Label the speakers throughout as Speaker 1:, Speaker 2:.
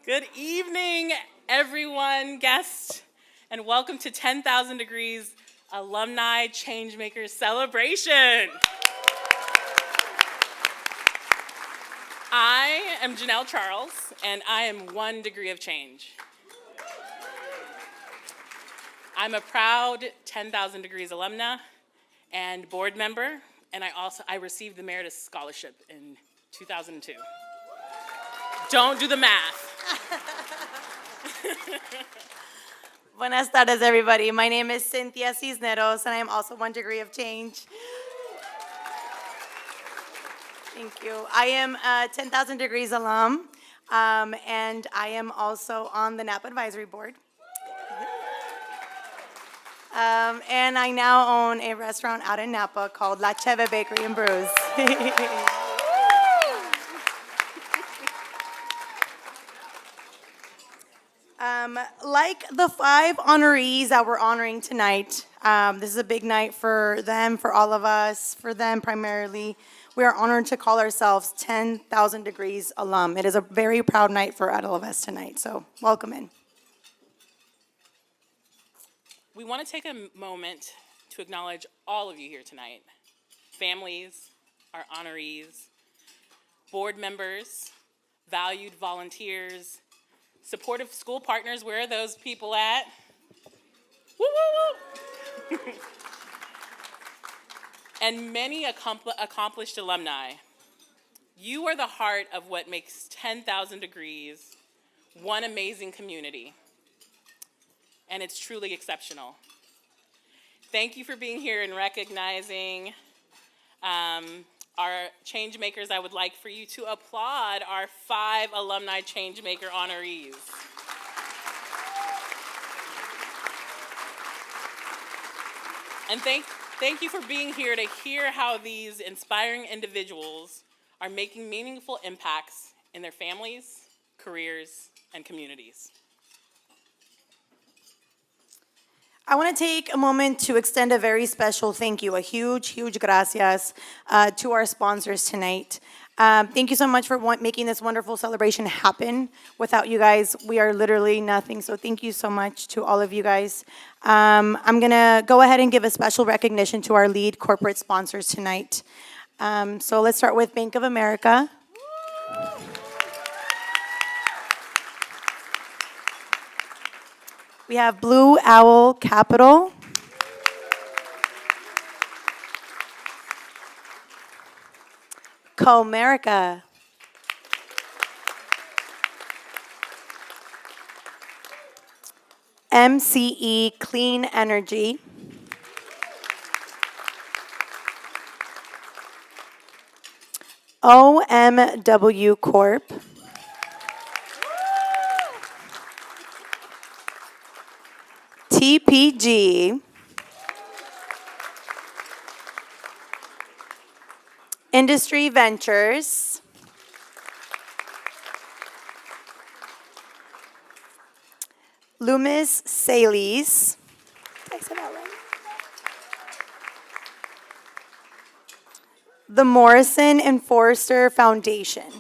Speaker 1: Good evening, everyone, guests, and welcome to 10,000 Degrees Alumni Changemakers Celebration. I am Janelle Charles, and I am 1 degree of change. I'm a proud 10,000 Degrees alumna and board member, and I received the Emeritus Scholarship in 2002. Don't do the math.
Speaker 2: Buenas tardes, everybody. My name is Cinthya Cisneros, and I am also 1 degree of change. Thank you. I am a 10,000 Degrees alum, and I am also on the Napa Advisory Board. And I now own a restaurant out in Napa called La Cheve Bakery and Brews. Like the 5 honorees that we're honoring tonight, this is a big night for them, for all of us, for them primarily. We are honored to call ourselves 10,000 Degrees alum. It is a very proud night for all of us tonight, so welcome in.
Speaker 1: We want to take a moment to acknowledge all of you here tonight. Families, our honorees, board members, valued volunteers, supportive school partners. Where are those people at? Woo, woo, woo. And many accomplished alumni. You are the heart of what makes 10,000 Degrees one amazing community. And it's truly exceptional. Thank you for being here and recognizing our change makers. I would like for you to applaud our 5 Alumni Changemaker Honorees. And thank you for being here to hear how these inspiring individuals are making meaningful impacts in their families, careers, and communities.
Speaker 2: I want to take a moment to extend a very special thank you, a huge gracias to our sponsors tonight. Thank you so much for making this wonderful celebration happen. Without you guys, we are literally nothing, so thank you so much to all of you guys. I'm going to go ahead and give a special recognition to our lead corporate sponsors tonight. So let's start with Bank of America. We have Blue Owl Capital. Co-America. MCE Clean Energy. OMW Corp. TPG, Industry Ventures, Loomis Sayles, did I say that right? The Morrison and Forrester Foundation,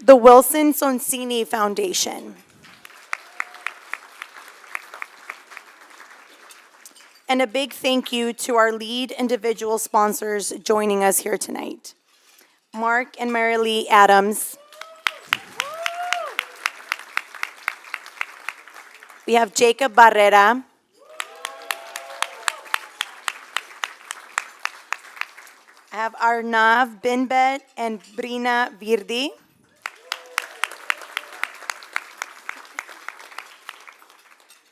Speaker 2: the Wilson Sonsini Foundation, and a big thank you to our lead individual sponsors joining us here tonight. Mark and Mary Lee Adams. We have Jacob Barrera. I have Arnav Binbet and Brina Virdi.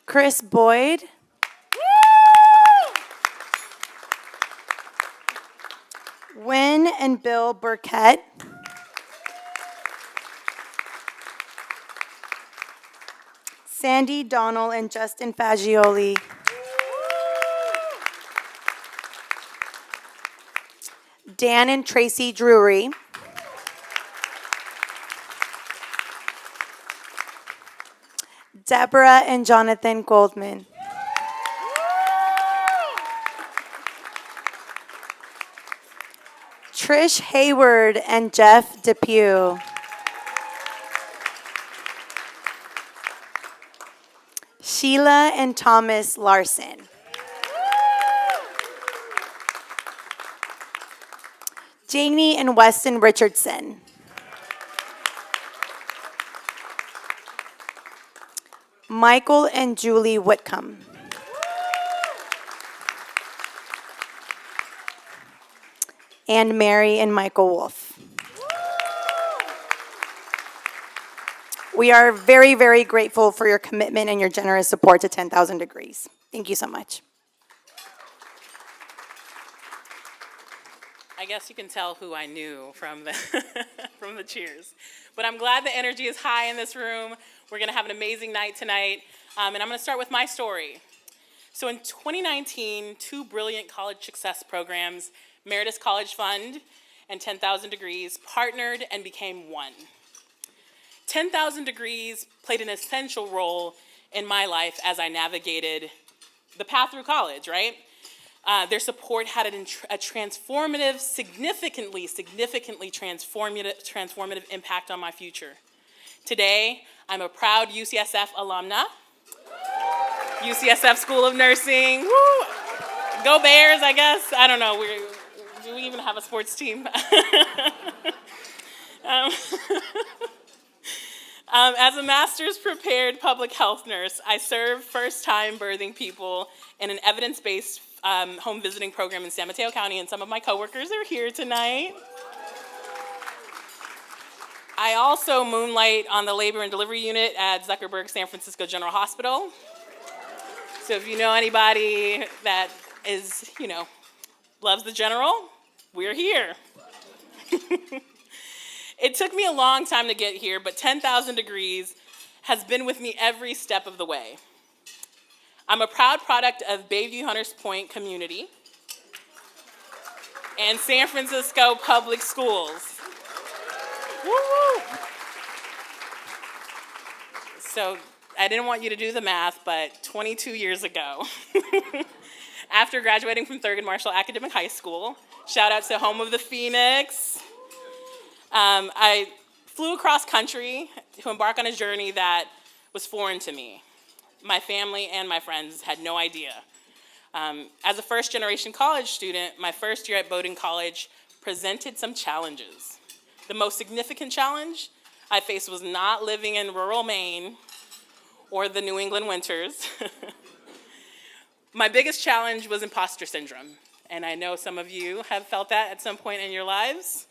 Speaker 2: Chris Boyd. Wynn and Bill Burkett. Sandy Donnell and Justin Fagioli. Dan and Tracy Drury. Deborah and Jonathan Goldman. Trish Hayward and Jeff Depew. Sheila and Thomas Larson. Janie and Weston Richardson. Michael and Julie Whitcomb. And Mary and Michael Wolf. We are very, very grateful for your commitment and your generous support to 10,000 Degrees. Thank you so much.
Speaker 1: I guess you can tell who I knew from the from the cheers. But I'm glad the energy is high in this room. We're going to have an amazing night tonight. And I'm going to start with my story. So in 2019, two brilliant college success programs, Meritus College Fund and 10,000 Degrees, partnered and became one. 10,000 Degrees played an essential role in my life as I navigated the path through college, right? Their support had a transformative, significantly transformative impact on my future. Today, I'm a proud UCSF alumna, UCSF School of Nursing. Woo! Go Bears, I guess. I don't know. Do we even have a sports team? As a master's prepared public health nurse, I serve first-time birthing people in an evidence-based home visiting program in San Mateo County, and some of my coworkers are here tonight. I also moonlight on the labor and delivery unit at Zuckerberg San Francisco General Hospital. So if you know anybody that is, loves the general, we're here. It took me a long time to get here, but 10,000 Degrees has been with me every step of the way. I'm a proud product of Bayview Hunters Point community and San Francisco Public Schools. Woo-woo. So I didn't want you to do the math, but 22 years ago, after graduating from Thurgood Marshall Academic High School, shout out to Home of the Phoenix, I flew across country to embark on a journey that was foreign to me. My family and my friends had no idea. As a first-generation college student, my first year at Bowdoin College presented some challenges. The most significant challenge I faced was not living in rural Maine or the New England winters. My biggest challenge was imposter syndrome, and I know some of you have felt that at some point in your lives.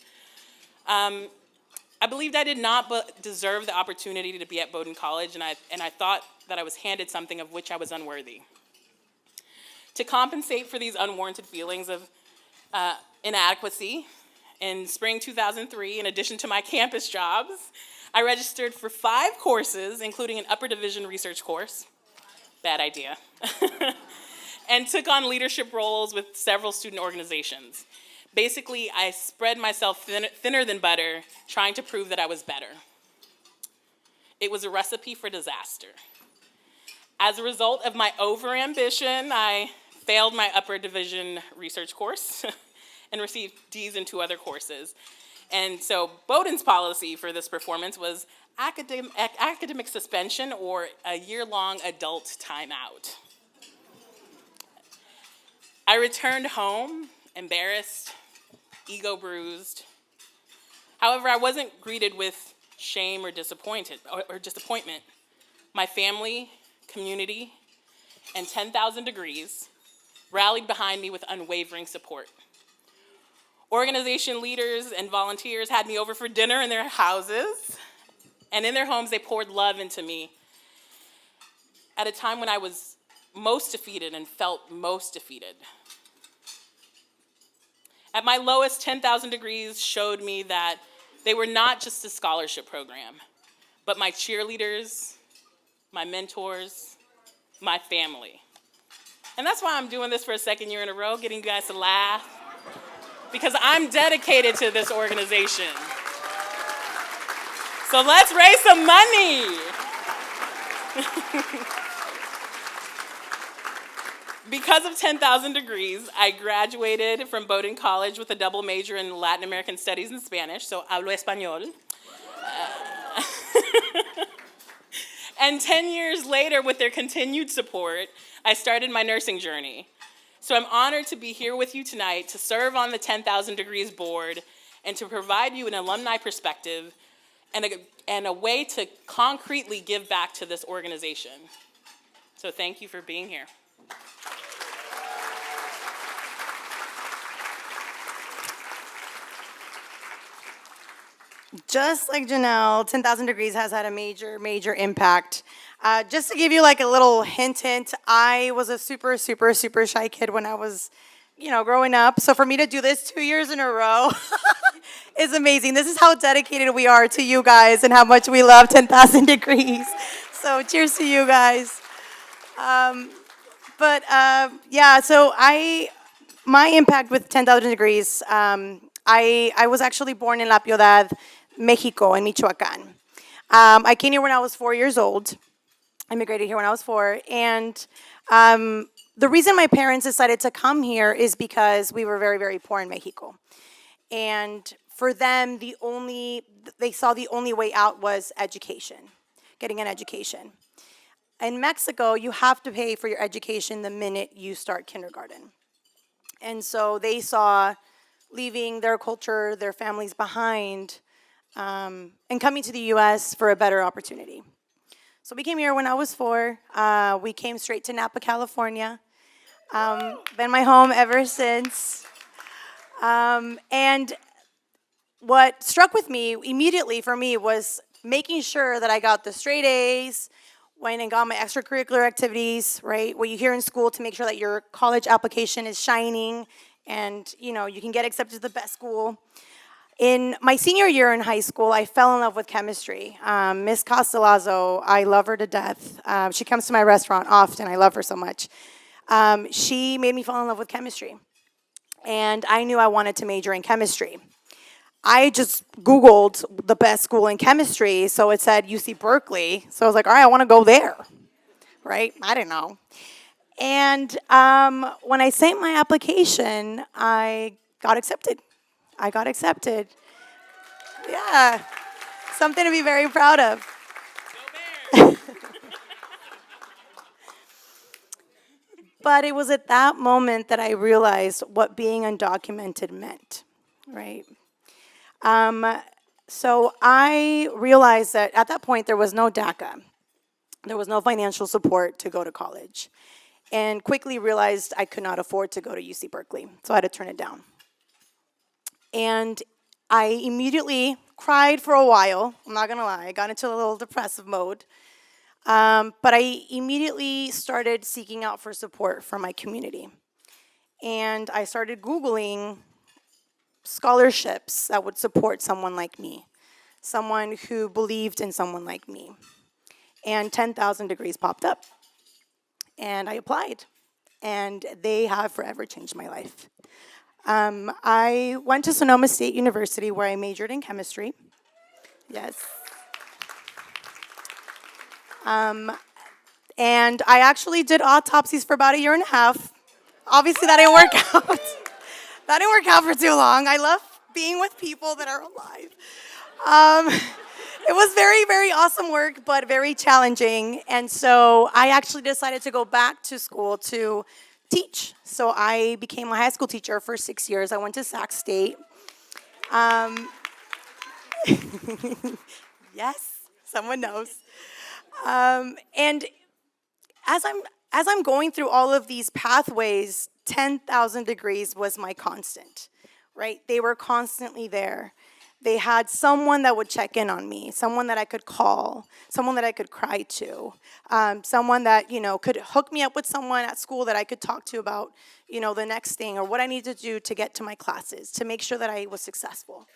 Speaker 1: I believed I did not deserve the opportunity to be at Bowdoin College, and I thought that I was handed something of which I was unworthy. To compensate for these unwarranted feelings of inadequacy, in spring 2003, in addition to my campus jobs, I registered for 5 courses, including an upper division research course, bad idea, and took on leadership roles with several student organizations. Basically, I spread myself thinner than butter, trying to prove that I was better. It was a recipe for disaster. As a result of my overambition, I failed my upper division research course and received D's in 2 other courses. And so Bowdoin's policy for this performance was academic suspension or a year-long adult timeout. I returned home, embarrassed, ego bruised. However, I wasn't greeted with shame or disappointment. My family, community, and 10,000 Degrees rallied behind me with unwavering support. Organization leaders and volunteers had me over for dinner in their houses, and in their homes they poured love into me at a time when I was most defeated and felt most defeated. At my lowest, 10,000 Degrees showed me that they were not just a scholarship program, but my cheerleaders, my mentors, my family. And that's why I'm doing this for a second year in a row, getting you guys to laugh, because I'm dedicated to this organization. So let's raise some money. Because of 10,000 degrees, I graduated from Bowdoin College with a double major in Latin American Studies and Spanish, so hablo español. And 10 years later, with their continued support, I started my nursing journey. So I'm honored to be here with you tonight to serve on the 10,000 Degrees board and to provide you an alumni perspective and a way to concretely give back to this organization. So thank you for being here.
Speaker 2: Just like Janelle, 10,000 Degrees has had a major, major impact. Just to give you like a little hint, I was a super, super, super shy kid when I was, growing up. So for me to do this 2 years in a row is amazing. This is how dedicated we are to you guys and how much we love 10,000 Degrees. So cheers to you guys. So my impact with 10,000 Degrees, I was actually born in La Piedad, Mexico, in Michoacan. I came here when I was 4 years old. I immigrated here when I was 4. And the reason my parents decided to come here is because we were very, very poor in Mexico. And for them, they saw the only way out was education, getting an education. In Mexico, you have to pay for your education the minute you start kindergarten. And so they saw leaving their culture, their families behind, and coming to the U.S. for a better opportunity. So we came here when I was 4. We came straight to Napa, California. Been my home ever since. And what struck with me immediately for me was making sure that I got the straight A's, went and got my extracurricular activities, right? What you hear in school to make sure that your college application is shining and, you can get accepted to the best school. In my senior year in high school, I fell in love with chemistry. Miss Costelazo, I love her to death. She comes to my restaurant often. I love her so much. She made me fall in love with chemistry. And I knew I wanted to major in chemistry. I just Googled the best school in chemistry, so it said UC Berkeley. So I was like, all right, I want to go there, right? I didn't know. And when I sent my application, I got accepted. Yeah, something to be very proud of. But it was at that moment that I realized what being undocumented meant, right? So I realized that at that point there was no DACA. There was no financial support to go to college. And quickly realized I could not afford to go to UC Berkeley, so I had to turn it down. And I immediately cried for a while. I'm not gonna lie, I got into a little depressive mode. But I immediately started seeking out for support from my community. And I started Googling scholarships that would support someone like me, someone who believed in someone like me. And 10,000 Degrees popped up. And I applied. And they have forever changed my life. I went to Sonoma State University where I majored in chemistry. Yes. And I actually did autopsies for about 1.5 years. Obviously, that didn't work out. That didn't work out for too long. I love being with people that are alive. It was very, very awesome work, but very challenging. And so I actually decided to go back to school to teach. So I became a high school teacher for 6 years. I went to Sac State. Yes, someone knows. And as I'm going through all of these pathways, 10,000 Degrees was my constant, right? They were constantly there. They had someone that would check in on me, someone that I could call, someone that I could cry to, someone that, could hook me up with someone at school that I could talk to about, the next thing or what I needed to do to get to my classes, to make sure that I was successful.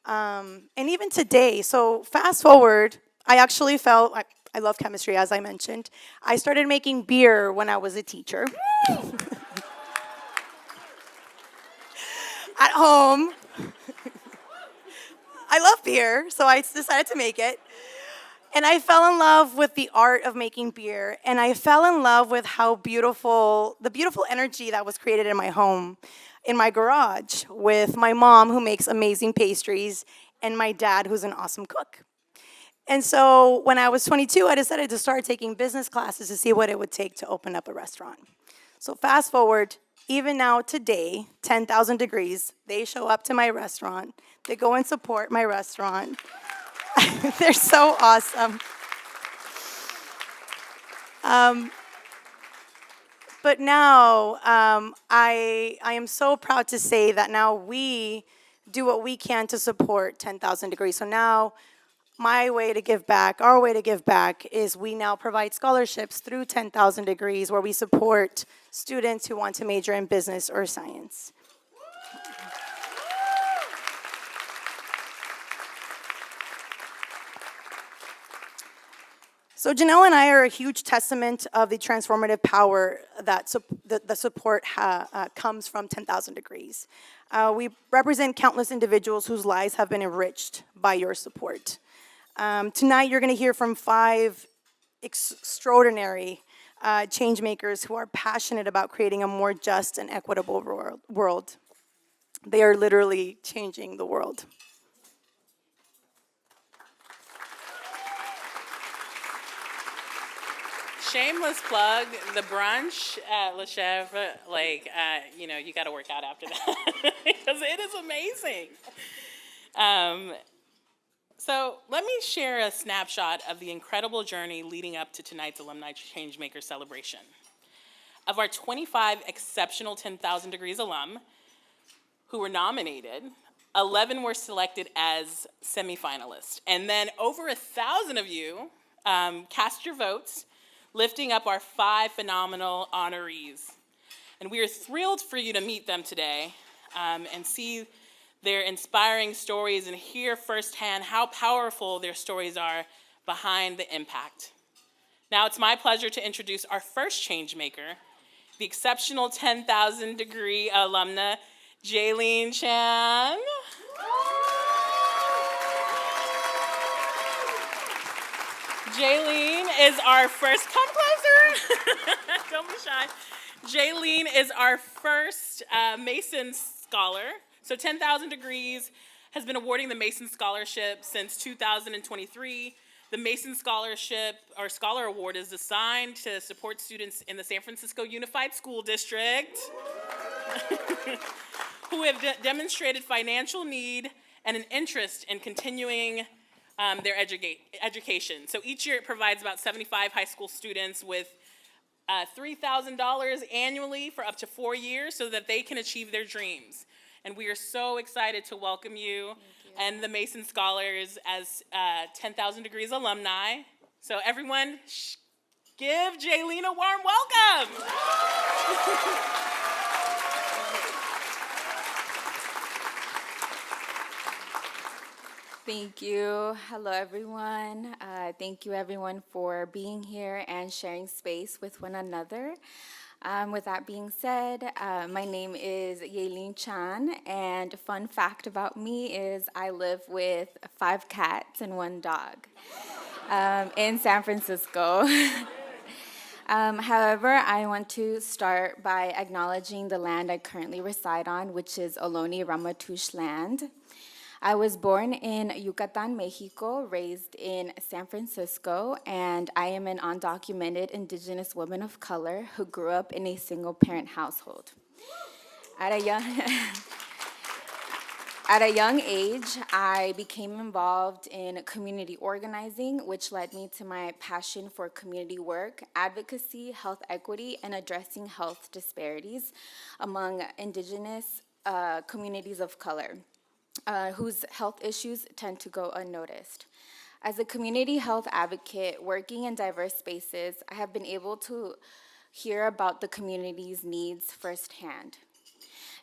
Speaker 2: And even today, so fast forward, I actually felt like, I love chemistry, as I mentioned. I started making beer when I was a teacher. At home. I love beer, so I decided to make it. And I fell in love with the art of making beer, and I fell in love with how beautiful, the beautiful energy that was created in my home, in my garage, with my mom who makes amazing pastries, and my dad who's an awesome cook. And so when I was 22, I decided to start taking business classes to see what it would take to open up a restaurant. So fast forward, even now today, 10,000 Degrees, they show up to my restaurant. They go and support my restaurant. They're so awesome. But now, I am so proud to say that now we do what we can to support 10,000 Degrees. So now, my way to give back, our way to give back, is we now provide scholarships through 10,000 Degrees where we support students who want to major in business or science. So Janelle and I are a huge testament of the transformative power that the support comes from 10,000 Degrees. We represent countless individuals whose lives have been enriched by your support. Tonight, you're going to hear from 5 extraordinary change makers who are passionate about creating a more just and equitable world. They are literally changing the world.
Speaker 1: Shameless plug, the brunch at Le Chèvre, you got to work out after that because it is amazing. So let me share a snapshot of the incredible journey leading up to tonight's Alumni Changemaker Celebration. Of our 25 exceptional 10,000 Degrees alum who were nominated, 11 were selected as semifinalists. And then over 1,000 of you cast your votes, lifting up our 5 phenomenal honorees. And we are thrilled for you to meet them today and see their inspiring stories and hear firsthand how powerful their stories are behind the impact. Now it's my pleasure to introduce our first change maker, the exceptional 10,000 Degree alumna, Jaline Chan. Jaline is our first, come closer, don't be shy. Jaline is our first Mason Scholar. So 10,000 Degrees has been awarding the Mason Scholarship since 2023. The Mason Scholarship, or Scholar Award, is designed to support students in the San Francisco Unified School District who have demonstrated financial need and an interest in continuing their education. So each year it provides about 75 high school students with $3,000 annually for up to 4 years so that they can achieve their dreams. And we are so excited to welcome you and the Mason Scholars as 10,000 Degrees alumni. So everyone, give Jaline a warm welcome.
Speaker 3: Thank you. Hello, everyone. Thank you, everyone, for being here and sharing space with one another. With that being said, my name is Jaline Chan, and a fun fact about me is I live with 5 cats and 1 dog in San Francisco. However, I want to start by acknowledging the land I currently reside on, which is Ohlone Ramaytush land. I was born in Yucatan, Mexico, raised in San Francisco, and I am an undocumented indigenous woman of color who grew up in a single-parent household. At a young age, I became involved in community organizing, which led me to my passion for community work, advocacy, health equity, and addressing health disparities among indigenous communities of color. Whose health issues tend to go unnoticed. As a community health advocate working in diverse spaces, I have been able to hear about the community's needs firsthand.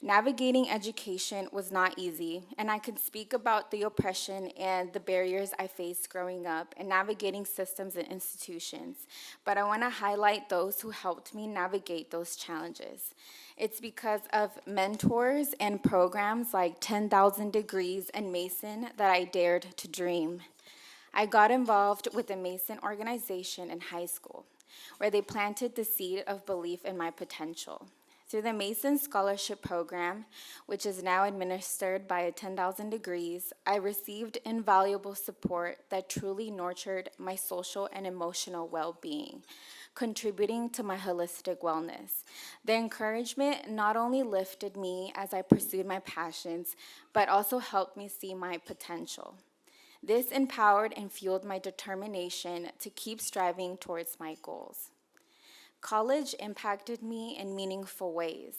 Speaker 3: Navigating education was not easy, and I could speak about the oppression and the barriers I faced growing up and navigating systems and institutions, but I want to highlight those who helped me navigate those challenges. It's because of mentors and programs like 10,000 Degrees and Mason that I dared to dream. I got involved with the Mason organization in high school, where they planted the seed of belief in my potential. Through the Mason Scholarship Program, which is now administered by 10,000 Degrees, I received invaluable support that truly nurtured my social and emotional well-being, contributing to my holistic wellness. The encouragement not only lifted me as I pursued my passions, but also helped me see my potential. This empowered and fueled my determination to keep striving towards my goals. College impacted me in meaningful ways,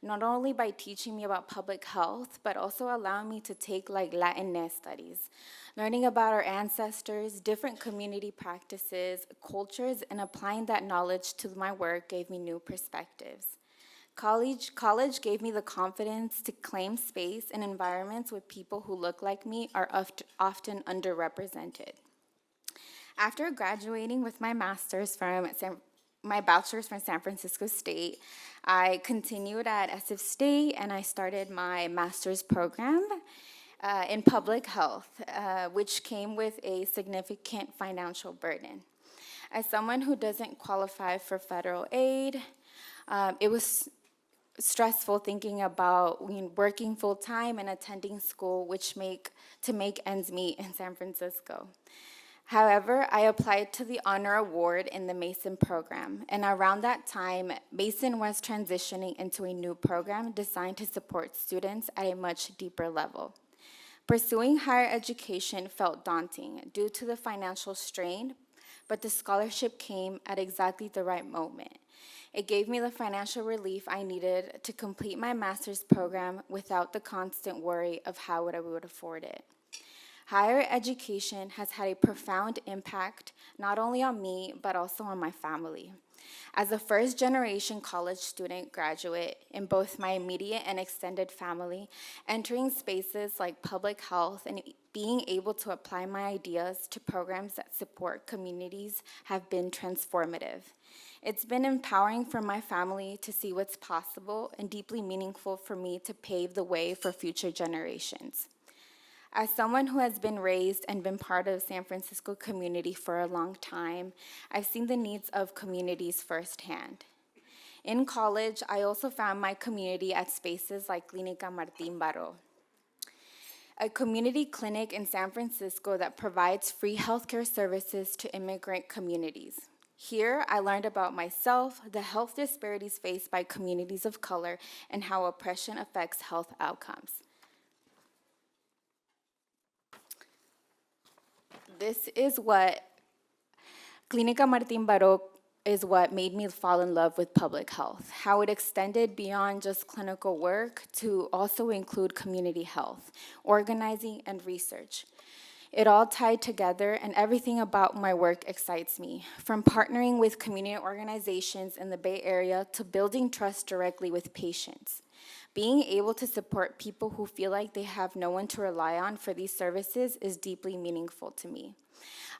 Speaker 3: not only by teaching me about public health, but also allowing me to take like Latinx studies, learning about our ancestors, different community practices, cultures, and applying that knowledge to my work gave me new perspectives. College gave me the confidence to claim space in environments where people who look like me are often underrepresented. After graduating with my bachelor's from San Francisco State, I continued at SF State and I started my master's program in public health, which came with a significant financial burden. As someone who doesn't qualify for federal aid, it was stressful thinking about working full-time and attending school, to make ends meet in San Francisco. However, I applied to the Honor Award in the Mason program, and around that time, Mason was transitioning into a new program designed to support students at a much deeper level. Pursuing higher education felt daunting due to the financial strain, but the scholarship came at exactly the right moment. It gave me the financial relief I needed to complete my master's program without the constant worry of how I would afford it. Higher education has had a profound impact not only on me, but also on my family. As a first-generation college student graduate in both my immediate and extended family, entering spaces like public health and being able to apply my ideas to programs that support communities have been transformative. It's been empowering for my family to see what's possible and deeply meaningful for me to pave the way for future generations. As someone who has been raised and been part of the San Francisco community for a long time, I've seen the needs of communities firsthand. In college, I also found my community at spaces like Clínica Martín Baró, a community clinic in San Francisco that provides free healthcare services to immigrant communities. Here, I learned about myself, the health disparities faced by communities of color, and how oppression affects health outcomes. This is what Clínica Martín Baró is what made me fall in love with public health, how it extended beyond just clinical work to also include community health, organizing, and research. It all tied together, and everything about my work excites me, from partnering with community organizations in the Bay Area to building trust directly with patients. Being able to support people who feel like they have no one to rely on for these services is deeply meaningful to me.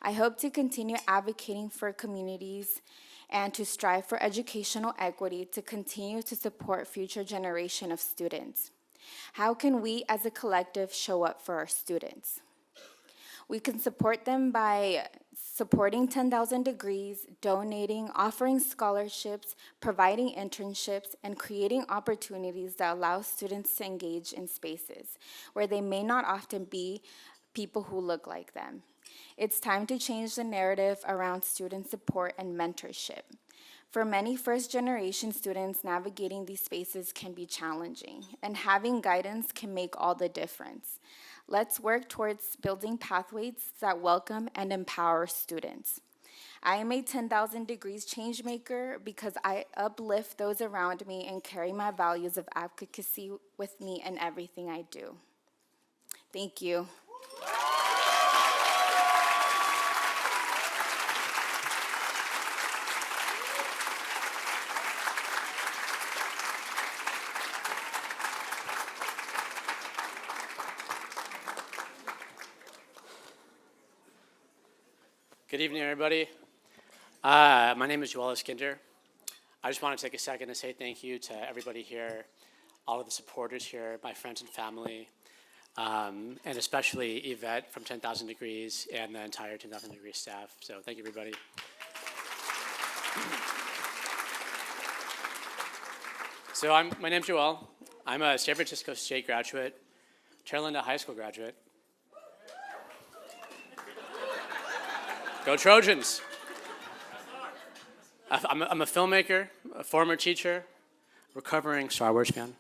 Speaker 3: I hope to continue advocating for communities and to strive for educational equity to continue to support future generation of students. How can we as a collective show up for our students? We can support them by supporting 10,000 Degrees, donating, offering scholarships, providing internships, and creating opportunities that allow students to engage in spaces where they may not often be people who look like them. It's time to change the narrative around student support and mentorship. For many first-generation students, navigating these spaces can be challenging, and having guidance can make all the difference. Let's work towards building pathways that welcome and empower students. I am a 10,000 Degrees changemaker because I uplift those around me and carry my values of advocacy with me in everything I do. Thank you.
Speaker 4: Good evening, everybody. My name is Yoel Iskindir. I just want to take a second to say thank you to everybody here, all of the supporters here, my friends and family. and especially Yvette from 10,000 Degrees and the entire 10,000 Degrees staff. So thank you, everybody. So my name's Yoel. I'm a San Francisco State graduate, Terralinda High School graduate. Go Trojans! I'm a filmmaker, a former teacher, recovering Star Wars fan.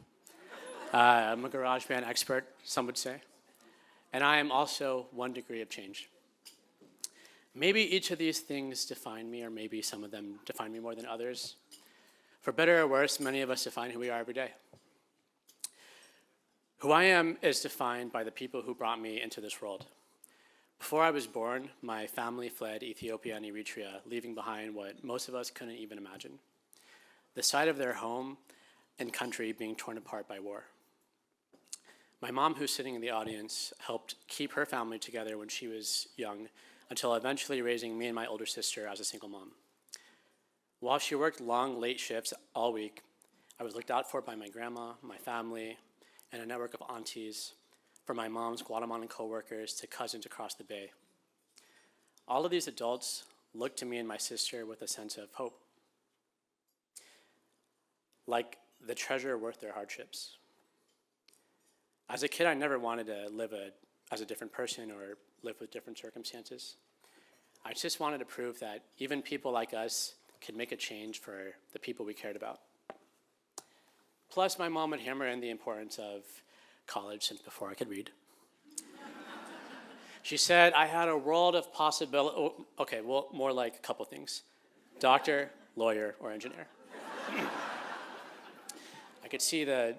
Speaker 4: I'm a garage band expert, some would say. And I am also 1 degree of change. Maybe each of these things define me, or maybe some of them define me more than others. For better or worse, many of us define who we are every day. Who I am is defined by the people who brought me into this world. Before I was born, my family fled Ethiopia and Eritrea, leaving behind what most of us couldn't even imagine: the sight of their home and country being torn apart by war. My mom, who's sitting in the audience, helped keep her family together when she was young, until eventually raising me and my older sister as a single mom. While she worked long, late shifts all week, I was looked out for by my grandma, my family, and a network of aunties, from my mom's Guatemalan coworkers to cousins across the bay. All of these adults looked to me and my sister with a sense of hope, like the treasure worth their hardships. As a kid, I never wanted to live as a different person or live with different circumstances. I just wanted to prove that even people like us could make a change for the people we cared about. Plus, my mom would hammer in the importance of college since before I could read. She said I had a world of possibility. Okay, well, more like a couple things: doctor, lawyer, or engineer. I could see the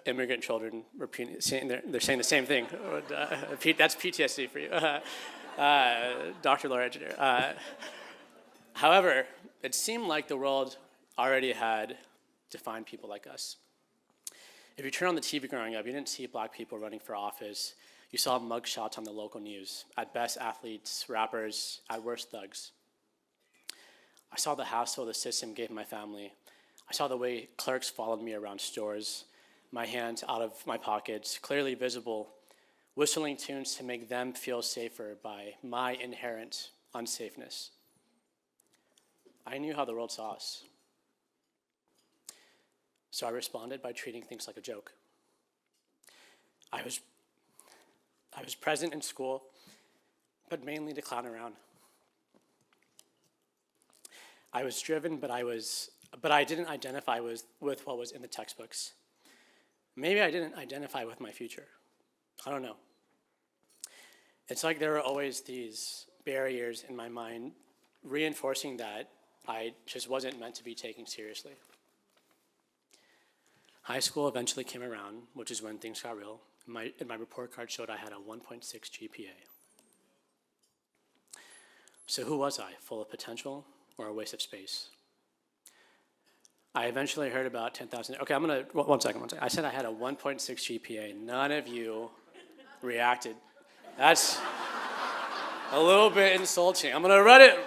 Speaker 4: immigrant children repeating, they're saying the same thing. That's PTSD for you. Doctor, lawyer, engineer. However, it seemed like the world already had defined people like us. If you turn on the TV growing up, you didn't see black people running for office. You saw mugshots on the local news. At best, athletes, rappers, at worst, thugs. I saw the hassle the system gave my family. I saw the way clerks followed me around stores, my hands out of my pockets, clearly visible, whistling tunes to make them feel safer by my inherent unsafeness. I knew how the world saw us. So I responded by treating things like a joke. I was present in school, but mainly to clown around. I was driven, but I didn't identify with what was in the textbooks. Maybe I didn't identify with my future. I don't know. It's like there were always these barriers in my mind reinforcing that I just wasn't meant to be taken seriously. High school eventually came around, which is when things got real. My report card showed I had a 1.6 GPA. So who was I? Full of potential or a waste of space? I eventually heard about 10,000. Okay, one second. I said I had a 1.6 GPA. None of you reacted. That's a little bit insulting. I'm gonna run it.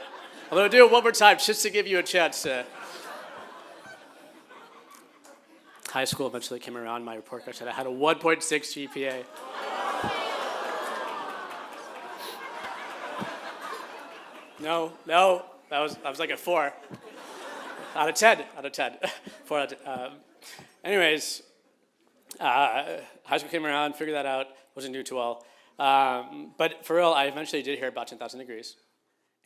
Speaker 4: I'm gonna do it one more time just to give you a chance to. High school eventually came around. My report card said I had a 1.6 GPA. No, I was like a 4 out of 10. 4 out of 10. Anyways, high school came around, figured that out, wasn't doing too well. But for real, I eventually did hear about 10,000 Degrees.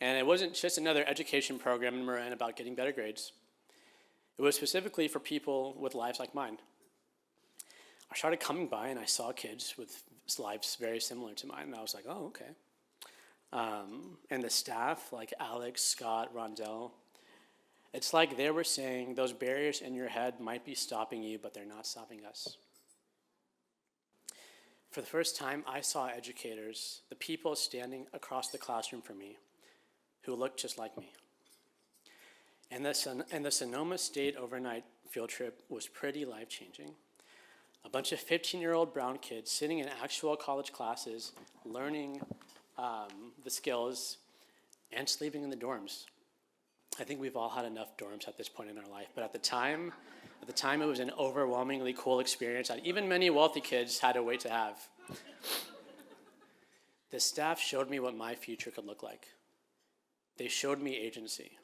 Speaker 4: And it wasn't just another education program in Marin about getting better grades. It was specifically for people with lives like mine. I started coming by and I saw kids with lives very similar to mine, and I was like, oh, okay. And the staff, like Alex, Scott, Rondell, it's like they were saying those barriers in your head might be stopping you, but they're not stopping us. For the first time, I saw educators, the people standing across the classroom from me, who looked just like me. And the Sonoma State overnight field trip was pretty life-changing. A bunch of 15-year-old brown kids sitting in actual college classes, learning the skills, and sleeping in the dorms. I think we've all had enough dorms at this point in our life, but at the time, At the time, it was an overwhelmingly cool experience that even many wealthy kids had to wait to have. The staff showed me what my future could look like. They showed me agency,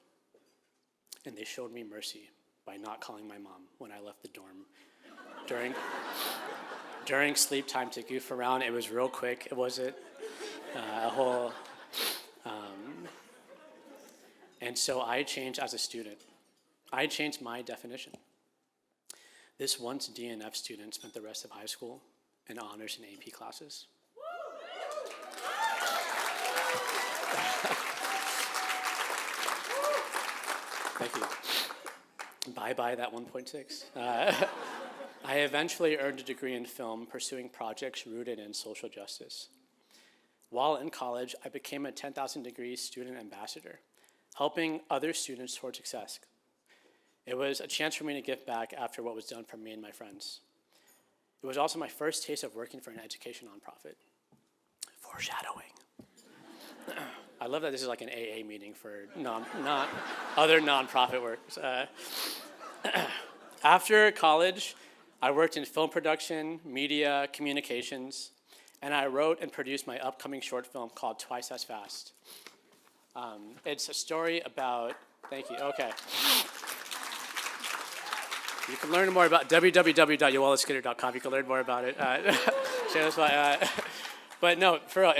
Speaker 4: and they showed me mercy by not calling my mom when I left the dorm during sleep time to goof around. It was real quick. It wasn't a whole... and so I changed as a student. I changed my definition. This once DNF student spent the rest of high school in honors and AP classes. Thank you. Bye-bye that 1.6. I eventually earned a degree in film, pursuing projects rooted in social justice. While in college, I became a 10,000 Degrees student ambassador, helping other students toward success. It was a chance for me to give back after what was done for me and my friends. It was also my first taste of working for an education nonprofit. Foreshadowing. I love that this is like an AA meeting for other nonprofit work. After college, I worked in film production, media, communications, and I wrote and produced my upcoming short film called Twice as Fast. It's a story about, thank you, okay. You can learn more about www.yoeliskindir.com. You can learn more about it. Share this but no, for real,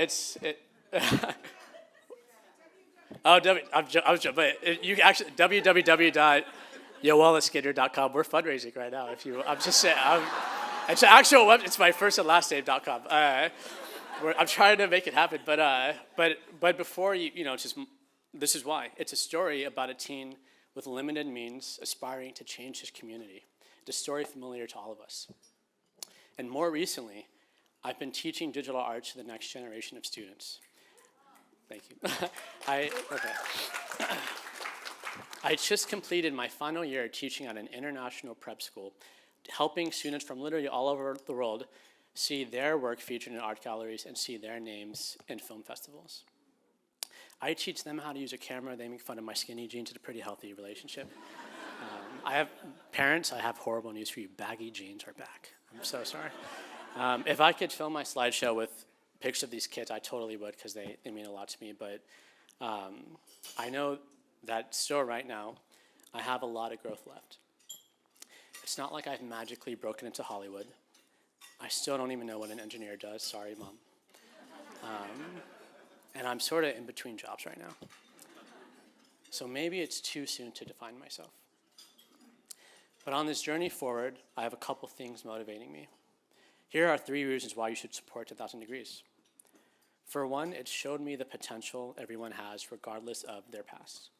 Speaker 4: you actually, www.yoeliskindir.com. We're fundraising right now. I'm just saying, it's an actual web. It's my first and last name.com. I'm trying to make it happen, but before this is why. It's a story about a teen with limited means aspiring to change his community. It's a story familiar to all of us. And more recently, I've been teaching digital art to the next generation of students. Thank you. I just completed my final year teaching at an international prep school, helping students from literally all over the world see their work featured in art galleries and see their names in film festivals. I teach them how to use a camera. They make fun of my skinny jeans. It's a pretty healthy relationship. I have parents, I have horrible news for you. Baggy jeans are back. I'm so sorry. If I could film my slideshow with pictures of these kids, I totally would, because they mean a lot to me. But I know that still right now, I have a lot of growth left. It's not like I've magically broken into Hollywood. I still don't even know what an engineer does. Sorry, Mom. And I'm sort of in between jobs right now. So maybe it's too soon to define myself. But on this journey forward, I have a couple things motivating me. Here are 3 reasons why you should support 10,000 Degrees. For one, it showed me the potential everyone has regardless of their past.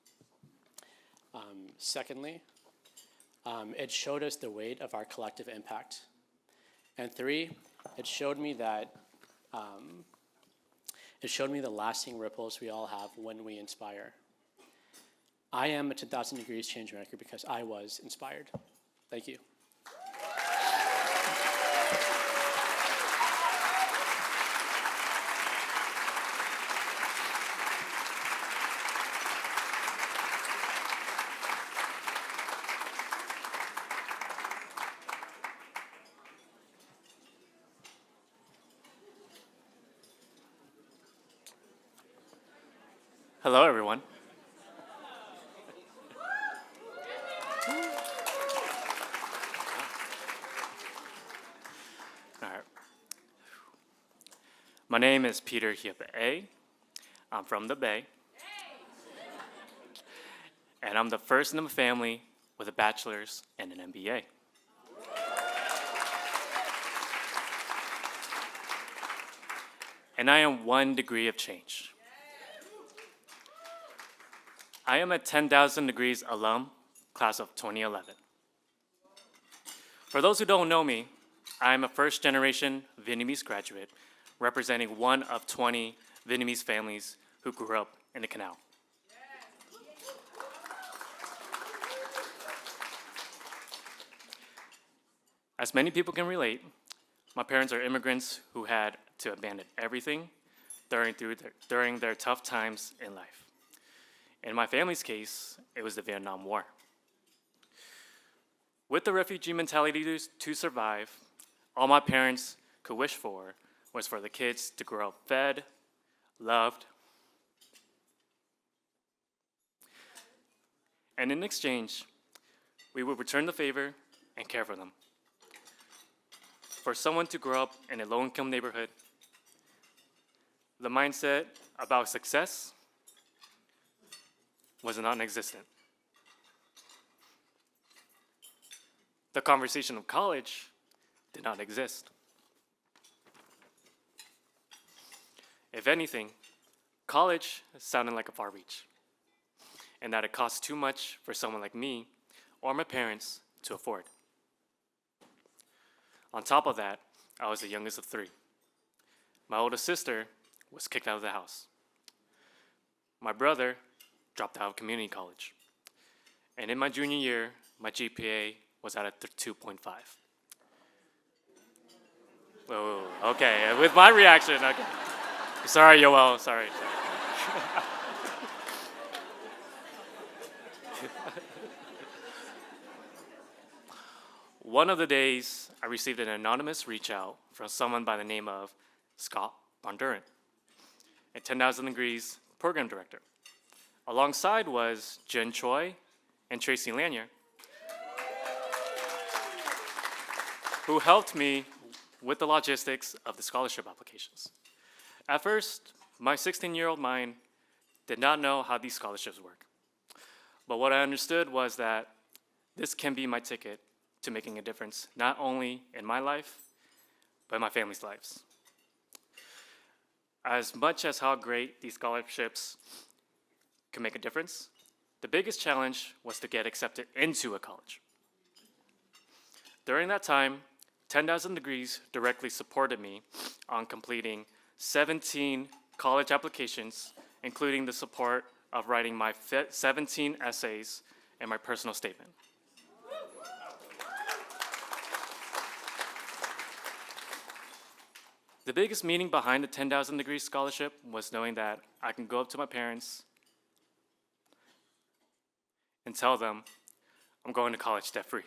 Speaker 4: Secondly, it showed us the weight of our collective impact. And 3, it showed me that the lasting ripples we all have when we inspire. I am a 10,000 Degrees Changemaker because I was inspired. Thank you.
Speaker 5: Hello, everyone. All right. My name is Peter Hiep. I'm from the Bay. And I'm the first in the family with a bachelor's and an MBA. And I am 1 degree of change. I am a 10,000 Degrees alum, class of 2011. For those who don't know me, I am a first-generation Vietnamese graduate representing one of 20 Vietnamese families who grew up in the canal. As many people can relate, my parents are immigrants who had to abandon everything during their tough times in life. In my family's case, it was the Vietnam War. With the refugee mentality to survive, all my parents could wish for was for the kids to grow up fed, loved, and in exchange, we would return the favor and care for them. For someone to grow up in a low-income neighborhood, the mindset about success was non-existent. The conversation of college did not exist. If anything, college sounded like a far reach, and that it cost too much for someone like me or my parents to afford. On top of that, I was the youngest of three. My oldest sister was kicked out of the house. My brother dropped out of community college. And in my junior year, my GPA was at a 2.5. Oh, okay, with my reaction, okay. Sorry, Yoel, sorry. One of the days, I received an anonymous reach out from someone by the name of Scott Bondurant, a 10,000 Degrees program director. Alongside was Jen Choi and Tracy Lanier, who helped me with the logistics of the scholarship applications. At first, my 16-year-old mind did not know how these scholarships work. But what I understood was that this can be my ticket to making a difference, not only in my life, but in my family's lives. As much as how great these scholarships can make a difference, the biggest challenge was to get accepted into a college. During that time, 10,000 Degrees directly supported me on completing 17 college applications, including the support of writing my 17 essays and my personal statement. The biggest meaning behind the 10,000 Degrees scholarship was knowing that I can go up to my parents and tell them I'm going to college debt-free.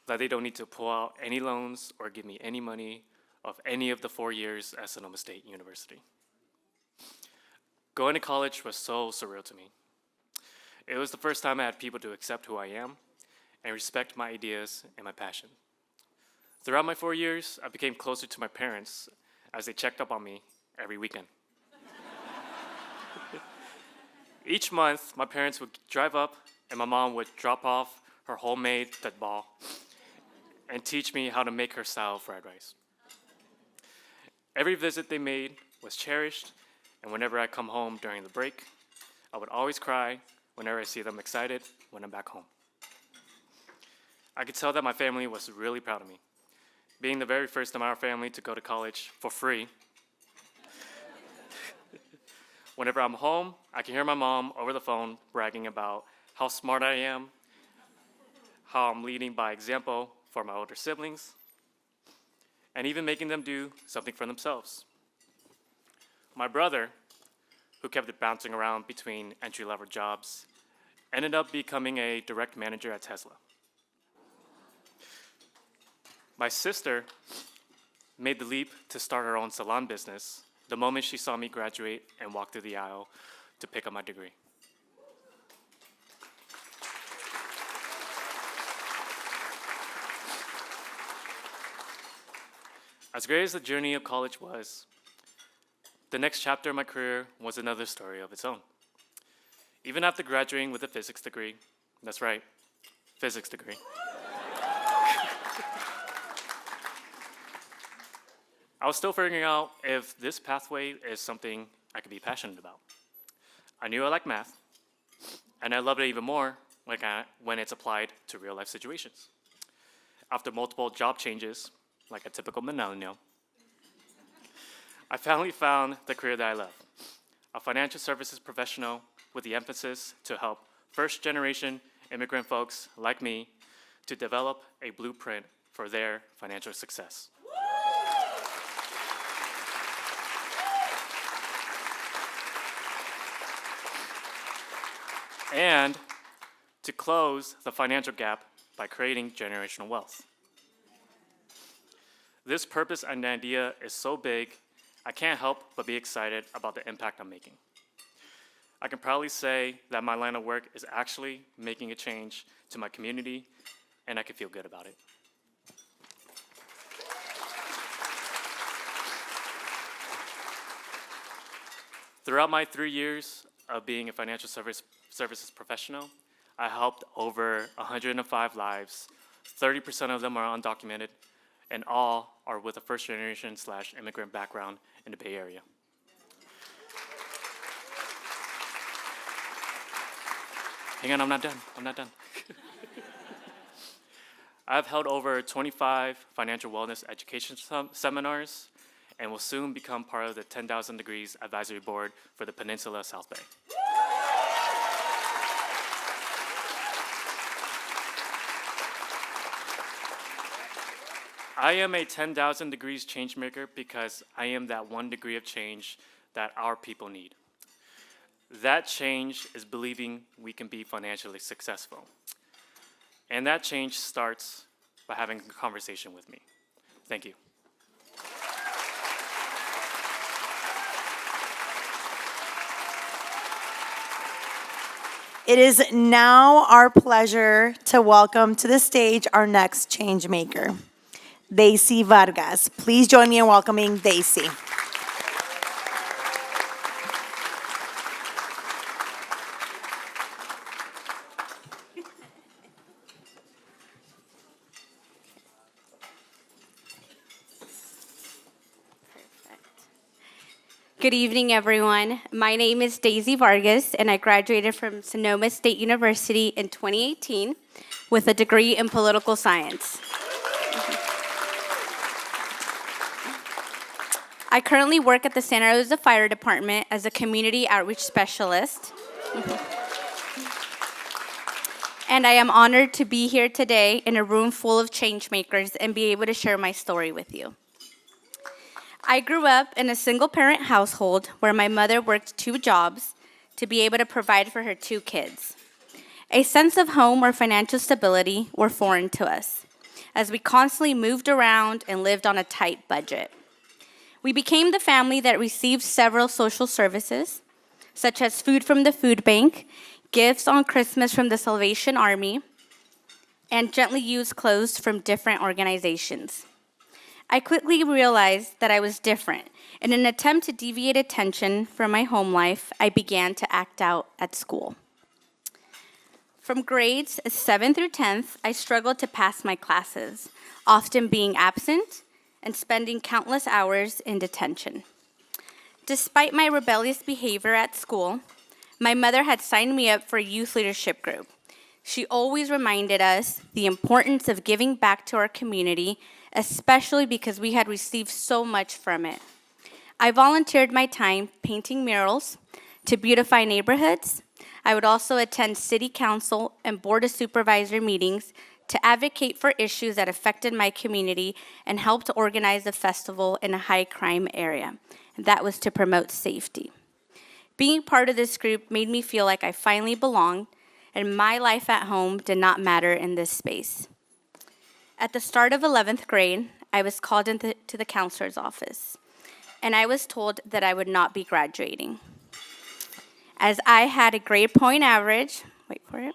Speaker 5: That they don't need to pull out any loans or give me any money of any of the 4 years at Sonoma State University. Going to college was so surreal to me. It was the first time I had people to accept who I am and respect my ideas and my passion. Throughout my 4 years, I became closer to my parents as they checked up on me every weekend. Each month, my parents would drive up and my mom would drop off her homemade dead ball and teach me how to make her style fried rice. Every visit they made was cherished, and whenever I come home during the break, I would always cry whenever I see them excited when I'm back home. I could tell that my family was really proud of me. Being the very first in our family to go to college for free. Whenever I'm home, I can hear my mom over the phone bragging about how smart I am, how I'm leading by example for my older siblings, and even making them do something for themselves. My brother, who kept it bouncing around between entry-level jobs, ended up becoming a direct manager at Tesla. My sister made the leap to start her own salon business the moment she saw me graduate and walk through the aisle to pick up my degree. As great as the journey of college was, the next chapter of my career was another story of its own. Even after graduating with a physics degree, that's right, physics degree, I was still figuring out if this pathway is something I could be passionate about. I knew I liked math, and I loved it even more when it's applied to real-life situations. After multiple job changes, like a typical millennial, I finally found the career that I love, a financial services professional with the emphasis to help first-generation immigrant folks like me to develop a blueprint for their financial success. and to close the financial gap by creating generational wealth. This purpose and idea is so big, I can't help but be excited about the impact I'm making. I can proudly say that my line of work is actually making a change to my community, and I can feel good about it. Throughout my 3 years of being a financial services professional, I helped over 105 lives. 30% of them are undocumented, and all are with a first-generation/immigrant background in the Bay Area. Hang on, I'm not done. I've held over 25 financial wellness education seminars and will soon become part of the 10,000 Degrees Advisory Board for the Peninsula South Bay. I am a 10,000 degrees change maker because I am that 1 degree of change that our people need. That change is believing we can be financially successful. And that change starts by having a conversation with me. Thank you.
Speaker 2: It is now our pleasure to welcome to the stage our next change maker, Deisy Vargas. Please join me in welcoming Deisy.
Speaker 6: Good evening, everyone. My name is Deisy Vargas, and I graduated from Sonoma State University in 2018 with a degree in political science. I currently work at the Santa Rosa Fire Department as a community outreach specialist. And I am honored to be here today in a room full of change makers and be able to share my story with you. I grew up in a single-parent household where my mother worked 2 jobs to be able to provide for her 2 kids. A sense of home or financial stability were foreign to us, as we constantly moved around and lived on a tight budget. We became the family that received several social services, such as food from the food bank, gifts on Christmas from the Salvation Army, and gently used clothes from different organizations. I quickly realized that I was different. In an attempt to deviate attention from my home life, I began to act out at school. From grades 7 through 10th, I struggled to pass my classes, often being absent and spending countless hours in detention. Despite my rebellious behavior at school, my mother had signed me up for a youth leadership group. She always reminded us the importance of giving back to our community, especially because we had received so much from it. I volunteered my time painting murals to beautify neighborhoods. I would also attend city council and board of supervisor meetings to advocate for issues that affected my community and help to organize a festival in a high-crime area. That was to promote safety. Being part of this group made me feel like I finally belonged, and my life at home did not matter in this space. At the start of 11th grade, I was called into the counselor's office, and I was told that I would not be graduating. As I had a grade point average, wait for it,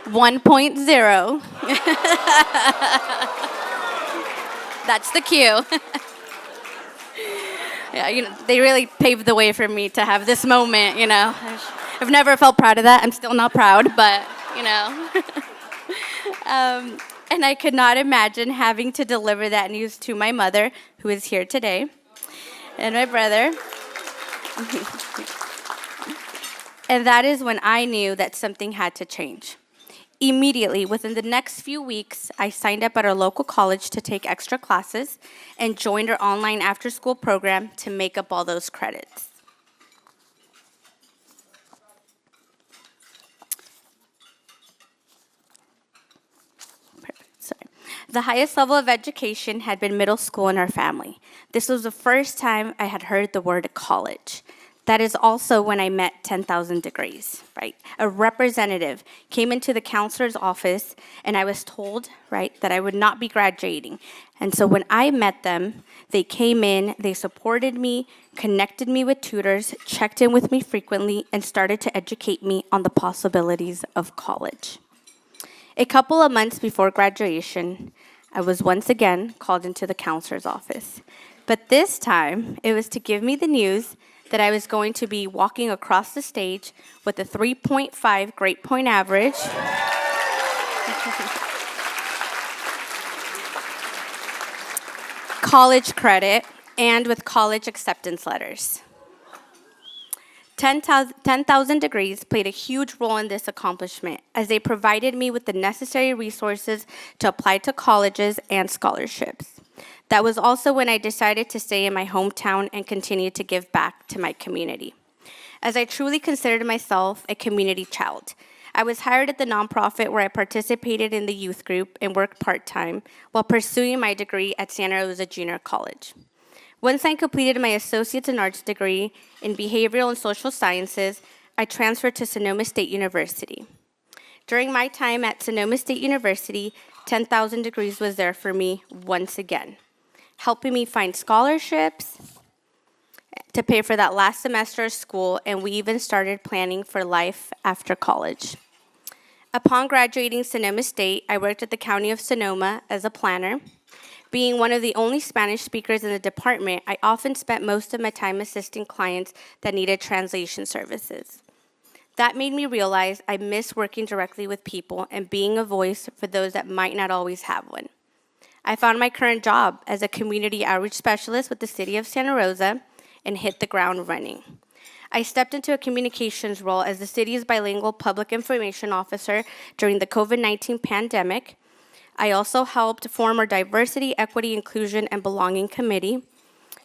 Speaker 6: 1.0. That's the cue. Yeah, they really paved the way for me to have this moment, I've never felt proud of that. I'm still not proud, but, and I could not imagine having to deliver that news to my mother, who is here today, and my brother. And that is when I knew that something had to change. Immediately, within the next few weeks, I signed up at our local college to take extra classes and joined our online after-school program to make up all those credits. The highest level of education had been middle school in our family. This was the first time I had heard the word college. That is also when I met 10,000 Degrees, right? A representative came into the counselor's office, and I was told, right, that I would not be graduating. And so when I met them, they came in, they supported me, connected me with tutors, checked in with me frequently, and started to educate me on the possibilities of college. A couple of months before graduation, I was once again called into the counselor's office. But this time, it was to give me the news that I was going to be walking across the stage with a 3.5 grade point average. College credit, and with college acceptance letters. 10,000 Degrees played a huge role in this accomplishment, as they provided me with the necessary resources to apply to colleges and scholarships. That was also when I decided to stay in my hometown and continue to give back to my community, as I truly considered myself a community child. I was hired at the nonprofit where I participated in the youth group and worked part-time while pursuing my degree at Santa Rosa Junior College. Once I completed my Associate's in Arts degree in Behavioral and Social Sciences, I transferred to Sonoma State University. During my time at Sonoma State University, 10,000 Degrees was there for me once again, helping me find scholarships to pay for that last semester of school, and we even started planning for life after college. Upon graduating Sonoma State, I worked at the County of Sonoma as a planner. Being one of the only Spanish speakers in the department, I often spent most of my time assisting clients that needed translation services. That made me realize I miss working directly with people and being a voice for those that might not always have one. I found my current job as a community outreach specialist with the city of Santa Rosa and hit the ground running. I stepped into a communications role as the city's bilingual public information officer during the COVID-19 pandemic. I also helped form our Diversity, Equity, Inclusion, and Belonging Committee.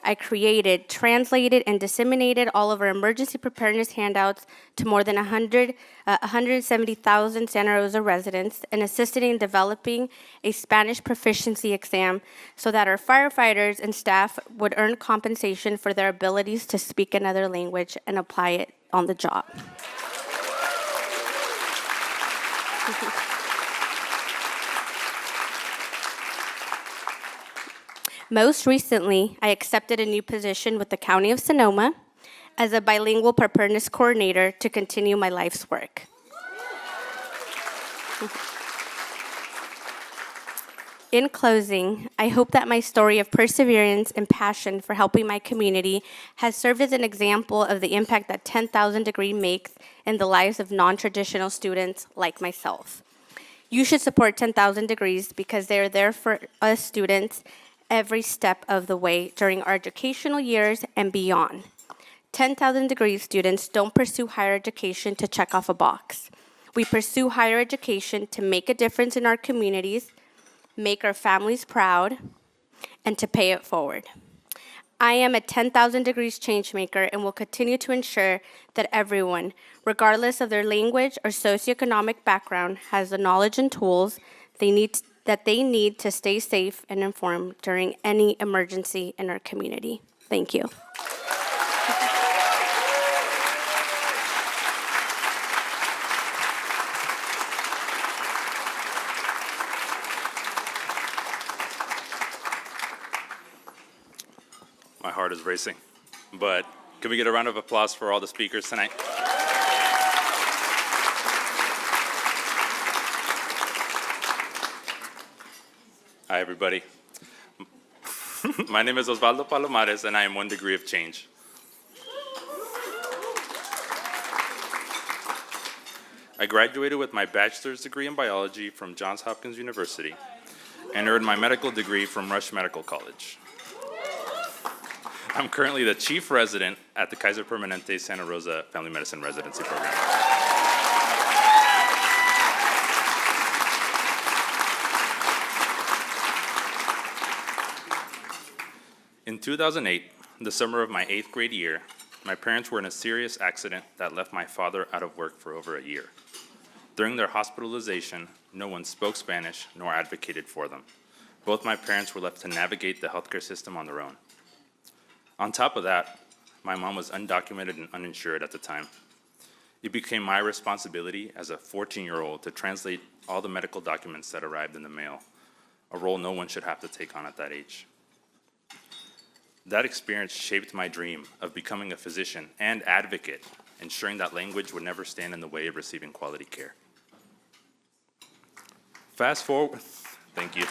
Speaker 6: I created, translated, and disseminated all of our emergency preparedness handouts to more than 170,000 Santa Rosa residents and assisted in developing a Spanish proficiency exam so that our firefighters and staff would earn compensation for their abilities to speak another language and apply it on the job. Most recently, I accepted a new position with the County of Sonoma as a bilingual preparedness coordinator to continue my life's work. In closing, I hope that my story of perseverance and passion for helping my community has served as an example of the impact that 10,000 Degree makes in the lives of non-traditional students like myself. You should support 10,000 Degrees because they are there for us students every step of the way during our educational years and beyond. 10,000 Degrees students don't pursue higher education to check off a box. We pursue higher education to make a difference in our communities, make our families proud, and to pay it forward. I am a 10,000 Degrees changemaker and will continue to ensure that everyone, regardless of their language or socioeconomic background, has the knowledge and tools they need to stay safe and informed during any emergency in our community. Thank you.
Speaker 7: My heart is racing, but can we get a round of applause for all the speakers tonight? Hi, everybody. My name is Osvaldo Palomares, and I am 1 degree of change. I graduated with my bachelor's degree in biology from Johns Hopkins University and earned my medical degree from Rush Medical College. I'm currently the chief resident at the Kaiser Permanente Santa Rosa Family Medicine Residency Program. In 2008, the summer of my 8th grade year, my parents were in a serious accident that left my father out of work for over a year. During their hospitalization, no one spoke Spanish nor advocated for them. Both my parents were left to navigate the healthcare system on their own. On top of that, my mom was undocumented and uninsured at the time. It became my responsibility as a 14-year-old to translate all the medical documents that arrived in the mail, a role no one should have to take on at that age. That experience shaped my dream of becoming a physician and advocate, ensuring that language would never stand in the way of receiving quality care. Fast forward, thank you.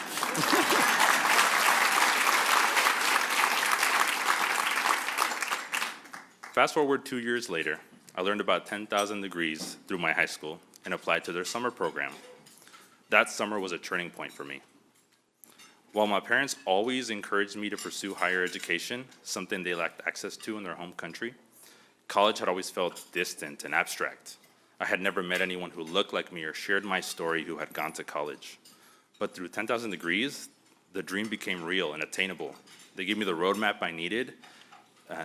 Speaker 7: Fast forward 2 years later, I learned about 10,000 Degrees through my high school and applied to their summer program. That summer was a turning point for me. While my parents always encouraged me to pursue higher education, something they lacked access to in their home country, college had always felt distant and abstract. I had never met anyone who looked like me or shared my story who had gone to college. But through 10,000 Degrees, the dream became real and attainable. They gave me the roadmap I needed,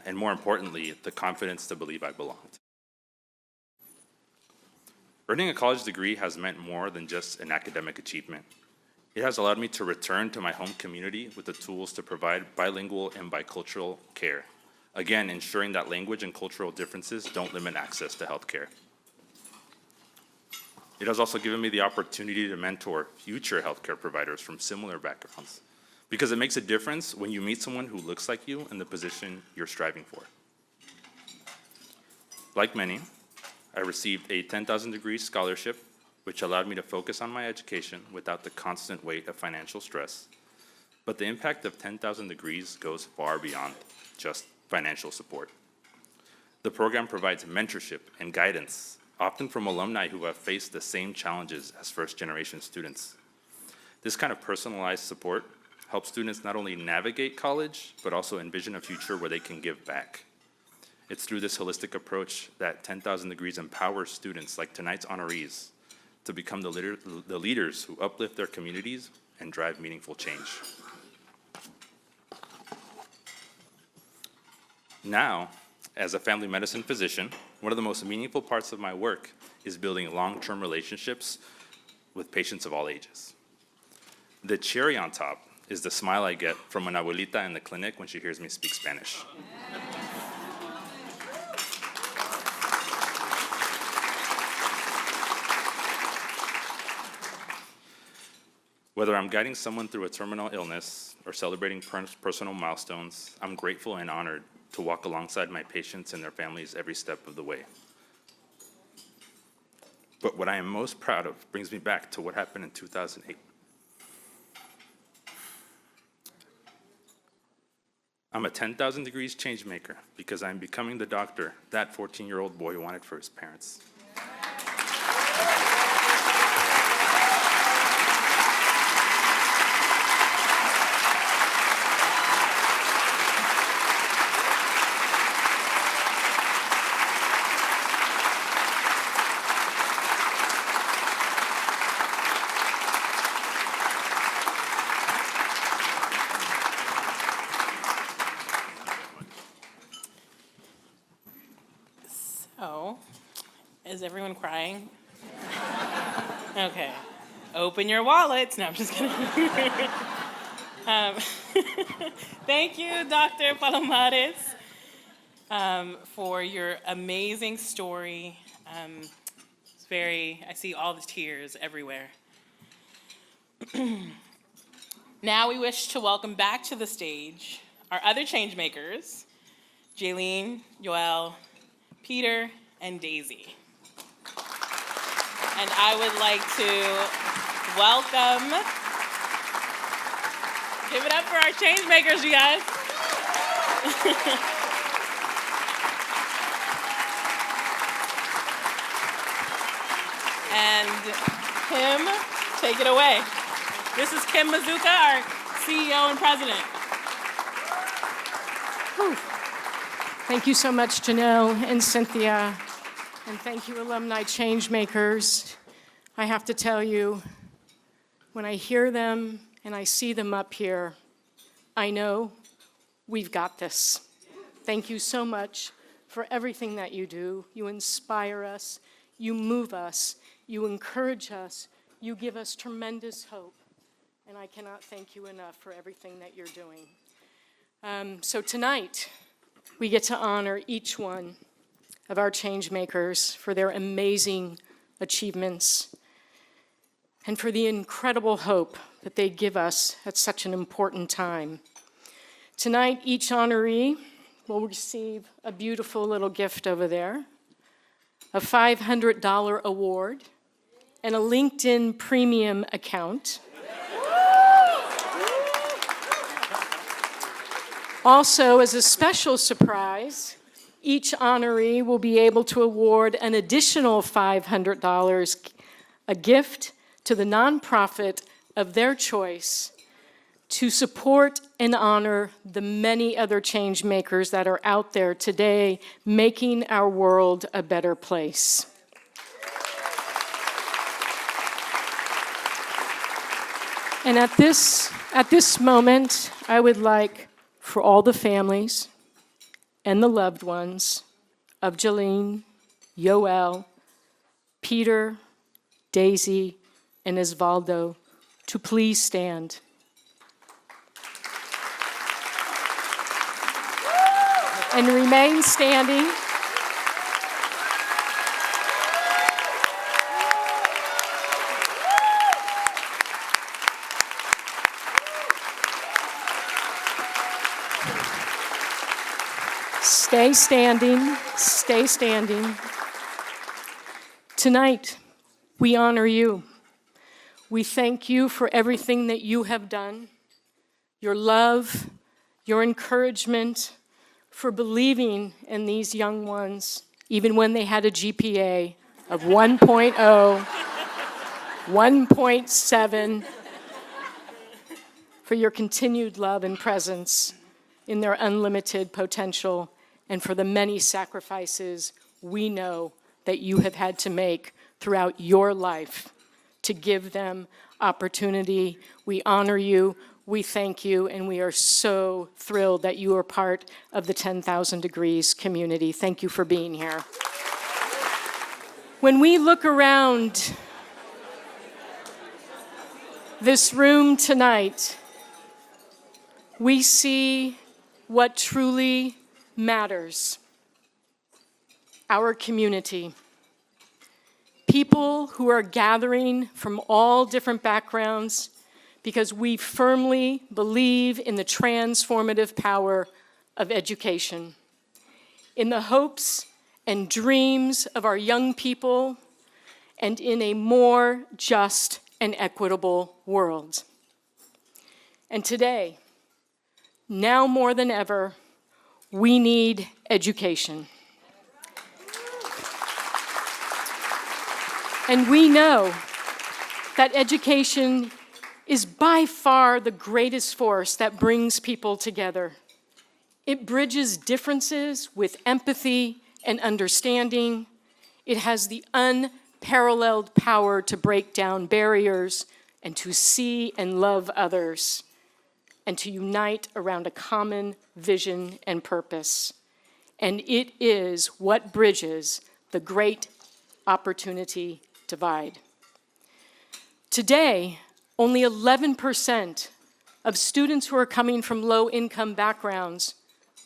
Speaker 7: and more importantly, the confidence to believe I belonged. Earning a college degree has meant more than just an academic achievement. It has allowed me to return to my home community with the tools to provide bilingual and bicultural care. Again, ensuring that language and cultural differences don't limit access to healthcare. It has also given me the opportunity to mentor future healthcare providers from similar backgrounds, because it makes a difference when you meet someone who looks like you in the position you're striving for. Like many, I received a 10,000 Degrees scholarship, which allowed me to focus on my education without the constant weight of financial stress. But the impact of 10,000 Degrees goes far beyond just financial support. The program provides mentorship and guidance, often from alumni who have faced the same challenges as first-generation students. This kind of personalized support helps students not only navigate college, but also envision a future where they can give back. It's through this holistic approach that 10,000 Degrees empowers students like tonight's honorees to become the leaders who uplift their communities and drive meaningful change. Now, as a family medicine physician, one of the most meaningful parts of my work is building long-term relationships with patients of all ages. The cherry on top is the smile I get from an abuelita in the clinic when she hears me speak Spanish. Whether I'm guiding someone through a terminal illness or celebrating personal milestones, I'm grateful and honored to walk alongside my patients and their families every step of the way. But what I am most proud of brings me back to what happened in 2008. I'm a 10,000 Degrees change maker because I'm becoming the doctor that 14-year-old boy wanted for his parents.
Speaker 1: So, is everyone crying? Okay. Open your wallets. No, I'm just kidding. Thank you, Dr. Palomares, for your amazing story. It's I see all the tears everywhere. Now we wish to welcome back to the stage our other change makers, Jaline, Yoel, Peter, and Deisy. And I would like to welcome, give it up for our change makers, you guys. And Kim, take it away. This is Kim Mazzuca, our CEO and president.
Speaker 8: Whew. Thank you so much, Janelle and Cinthya, and thank you, Alumni Changemakers. I have to tell you, when I hear them and I see them up here, I know we've got this. Thank you so much for everything that you do. You inspire us, you move us, you encourage us, you give us tremendous hope, and I cannot thank you enough for everything that you're doing. So tonight, we get to honor each one of our changemakers for their amazing achievements and for the incredible hope that they give us at such an important time. Tonight, each honoree will receive a beautiful little gift over there, a $500 award, and a LinkedIn premium account. Also, as a special surprise, each honoree will be able to award an additional $500, a gift to the nonprofit of their choice to support and honor the many other change makers that are out there today making our world a better place. And at this moment, I would like for all the families and the loved ones of Jaline, Yoel, Peter, Deisy, and Osvaldo to please stand. And remain standing. Stay standing, stay standing. Tonight, we honor you. We thank you for everything that you have done, your love, your encouragement, for believing in these young ones, even when they had a GPA of 1.0, 1.7, for your continued love and presence in their unlimited potential, and for the many sacrifices we know that you have had to make throughout your life to give them opportunity. We honor you, we thank you, and we are so thrilled that you are part of the 10,000 Degrees community. Thank you for being here. When we look around this room tonight, we see what truly matters. Our community. People who are gathering from all different backgrounds because we firmly believe in the transformative power of education, in the hopes and dreams of our young people, and in a more just and equitable world. And today, now more than ever, we need education. And we know that education is by far the greatest force that brings people together. It bridges differences with empathy and understanding. It has the unparalleled power to break down barriers and to see and love others, and to unite around a common vision and purpose. And it is what bridges the great opportunity divide. Today, only 11% of students who are coming from low-income backgrounds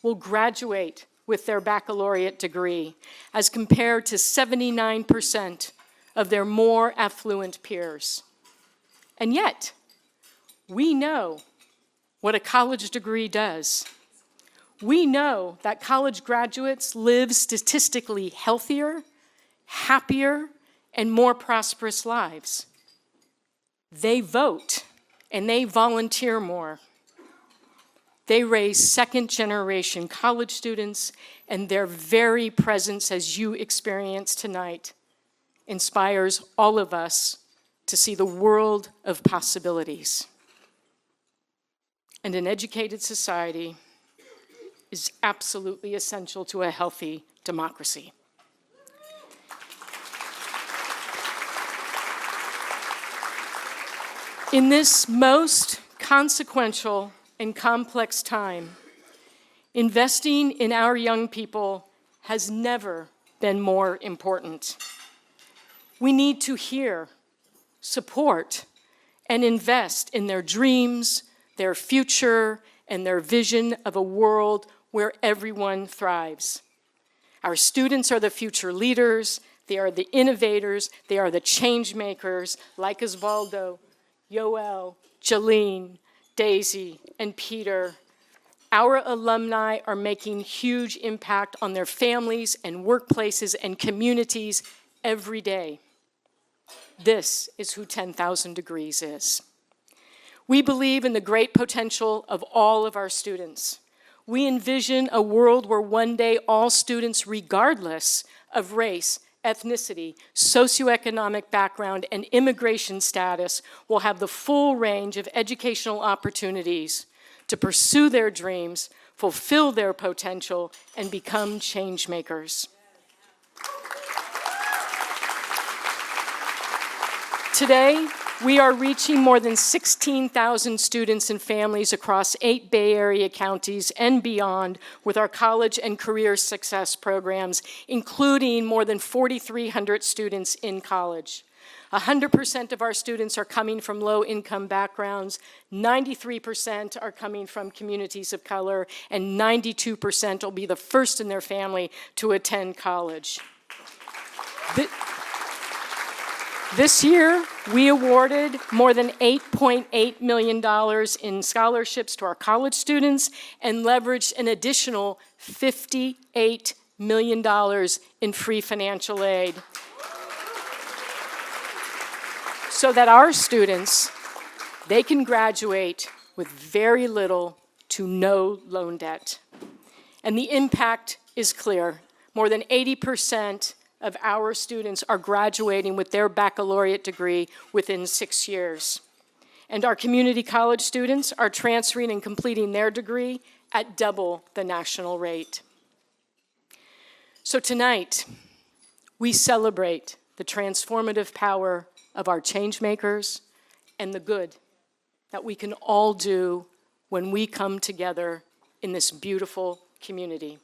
Speaker 8: will graduate with their baccalaureate degree, as compared to 79% of their more affluent peers. And yet, we know what a college degree does. We know that college graduates live statistically healthier, happier, and more prosperous lives. They vote and they volunteer more. They raise second-generation college students, and their very presence, as you experience tonight, inspires all of us to see the world of possibilities. And an educated society is absolutely essential to a healthy democracy. In this most consequential and complex time, investing in our young people has never been more important. We need to hear, support, and invest in their dreams, their future, and their vision of a world where everyone thrives. Our students are the future leaders, they are the innovators, they are the change makers, like Osvaldo, Yoel, Jaline, Deisy, and Peter. Our alumni are making huge impact on their families and workplaces and communities every day. This is who 10,000 Degrees is. We believe in the great potential of all of our students. We envision a world where one day all students, regardless of race, ethnicity, socioeconomic background, and immigration status, will have the full range of educational opportunities to pursue their dreams, fulfill their potential, and become change makers. Today, we are reaching more than 16,000 students and families across 8 Bay Area counties and beyond with our college and career success programs, including more than 4,300 students in college. 100% of our students are coming from low-income backgrounds, 93% are coming from communities of color, and 92% will be the first in their family to attend college. This year, we awarded more than $8.8 million in scholarships to our college students and leveraged an additional $58 million in free financial aid so that our students, they can graduate with very little to no loan debt. And the impact is clear. More than 80% of our students are graduating with their baccalaureate degree within 6 years. And our community college students are transferring and completing their degree at double the national rate. So tonight, we celebrate the transformative power of our change makers and the good that we can all do when we come together in this beautiful community.